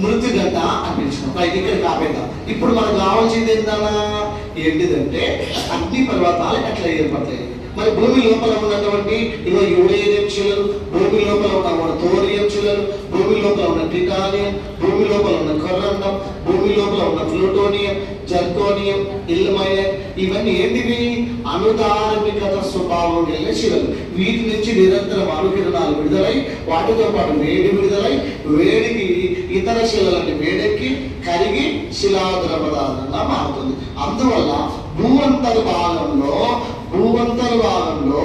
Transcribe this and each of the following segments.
మృతిగడ్డ అనిపించినాం. Right, ఇక్కడ కాపేద్దాం. ఇప్పుడు మనకు కావాల్సింది ఏంటిదంటే అగ్ని పర్వతాలు ఎట్లా ఏర్పడతాయి. మరి భూమి లోపల ఉన్నటువంటి యురేనియం శిలలు, భూమి లోపల ఉన్న థోరియం శిలలు, భూమి లోపల ఉన్న టిటానియం, భూమి లోపల ఉన్న కొరండం, భూమి లోపల ఉన్న ప్లూటోనియం, జర్కోనియం, ఇల్మైనయం, ఇవన్నీ ఏంటివి? అనుధార్మికత స్వభావం కలిగిన శిలలు. వీటి నుంచి నిరంతరం అణుకిరణాలు విడుదలై వాటితో పాటు వేడి విడుదలై వేడికి ఇతర శిలలన్నీ వేడెక్కి కరిగి శిలాద్ర పదార్థంగా మారుతుంది. అందువల్ల భూవంతర భాగంలో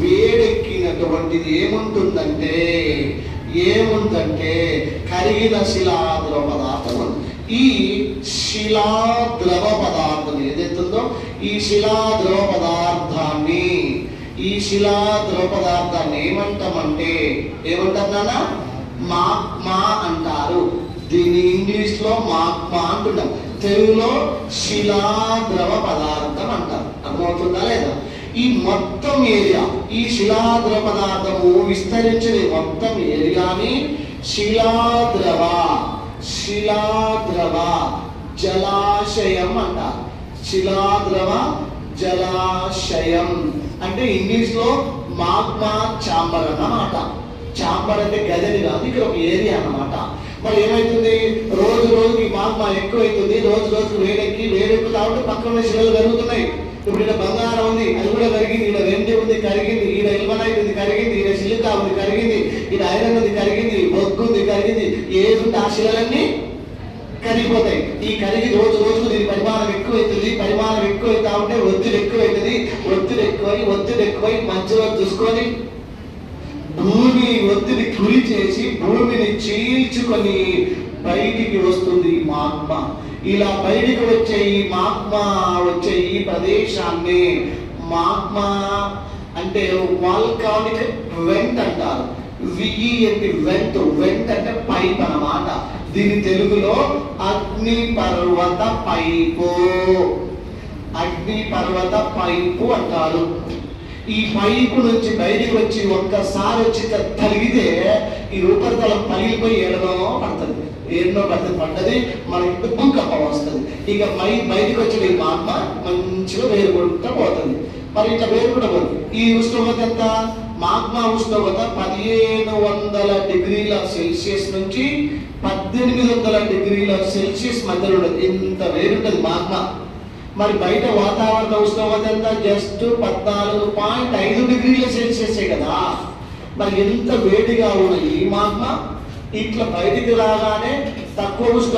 వేడెక్కినటువంటిది ఏముందంటే కరిగిన శిలాద్రవ పదార్థం. ఈ శిలాద్రవ పదార్థం ఏదైతుందో ఈ శిలాద్రవ పదార్థాన్ని ఏమంటారు? మాగ్మా అంటారు. దీన్ని ఇంగ్లీష్ లో మాగ్మా అంటున్నాం, తెలుగులో శిలాద్రవ పదార్థం అంటారు. అర్థమవుతుందా లేదా? ఈ మొత్తం ఏరియా, ఈ శిలాద్రవ పదార్థము విస్తరించిన మొత్తం ఏరియాని శిలాద్రవ జలాశయం అంటారు. శిలాద్రవ జలాశయం అంటే ఇంగ్లీష్ లో మాగ్మా ఛాంబర్ అన్నమాట. ఛాంబర్ అంటే గదిని కాదు, ఇక్కడ ఒక ఏరియా అన్నమాట. మరి ఏమైతుంది? రోజు రోజుకి మాగ్మా ఎక్కువైతుంది, రోజు రోజుకు వేడెక్కుతా ఉంటే పక్కన శిలలు కరుగుతున్నాయి. ఇప్పుడు ఇక్కడ బంగారం ఉంది, అది కూడా కరిగింది. ఇక్కడ వెండి ఉంది, కరిగింది. ఈడ ఇల్వనైట్ ఉంది, కరిగింది. ఈడ సిలికా ఉంది, కరిగింది. ఈడ ఐరన్ ఉంది, కరిగింది. బొగ్గు ఉంది, కరిగింది. ఏది ఉంటే ఆ శిలలన్నీ కరిగిపోతాయి. ఈ కరిగి రోజు రోజుకు దీని పరిమాణం ఎక్కువైతుంది. పరిమాణం ఎక్కువైతా ఉంటే ఒత్తిడి ఎక్కువైతుంది. ఒత్తిడి ఎక్కువై మధ్యలో చూసుకొని భూమి ఒత్తిడి గురి చేసి భూమిని చీల్చుకొని బయటికి వస్తుంది ఈ మాగ్మా. ఇలా బయటికి వచ్చే ఈ ప్రదేశాన్ని మాగ్మా అంటే వాల్కానిక్ వెంట్ అంటారు. వెంట్ అంటే పైప్ అన్నమాట. దీని తెలుగులో అగ్ని పర్వత పైపు అంటారు. ఈ పైపు నుంచి బయటికి వచ్చి ఒక్కసారి వచ్చి తలిగితే ఈ ఉపరితలం పగిలిపోయి ఏడనో పడ్డది మనకి భూకంపం వస్తుంది. ఇక బయటికి వచ్చిన ఈ మాగ్మా మంచిగా వేరుకుంటూ పోతుంది. మరి ఇట్లా వేరుకుంటూ పోతుంది. ఈ ఉష్ణోగ్రత ఎంత? మాగ్మా ఉష్ణోగ్రత 1500 డిగ్రీల సెల్సియస్ నుంచి 1800 డిగ్రీల సెల్సియస్ మధ్యలో ఉంటుంది. ఇంత వేరుంటుంది మాగ్మా. మరి బయట వాతావరణ ఉష్ణోగ్రత ఎంత? జస్ట్ 14.5 డిగ్రీల సెల్సియస్ కదా. మరి ఎంత వేడిగా ఉన్న ఈ మాగ్మా ఇట్లా బయటికి రాగానే తక్కువ ఉష్ణోగ్రత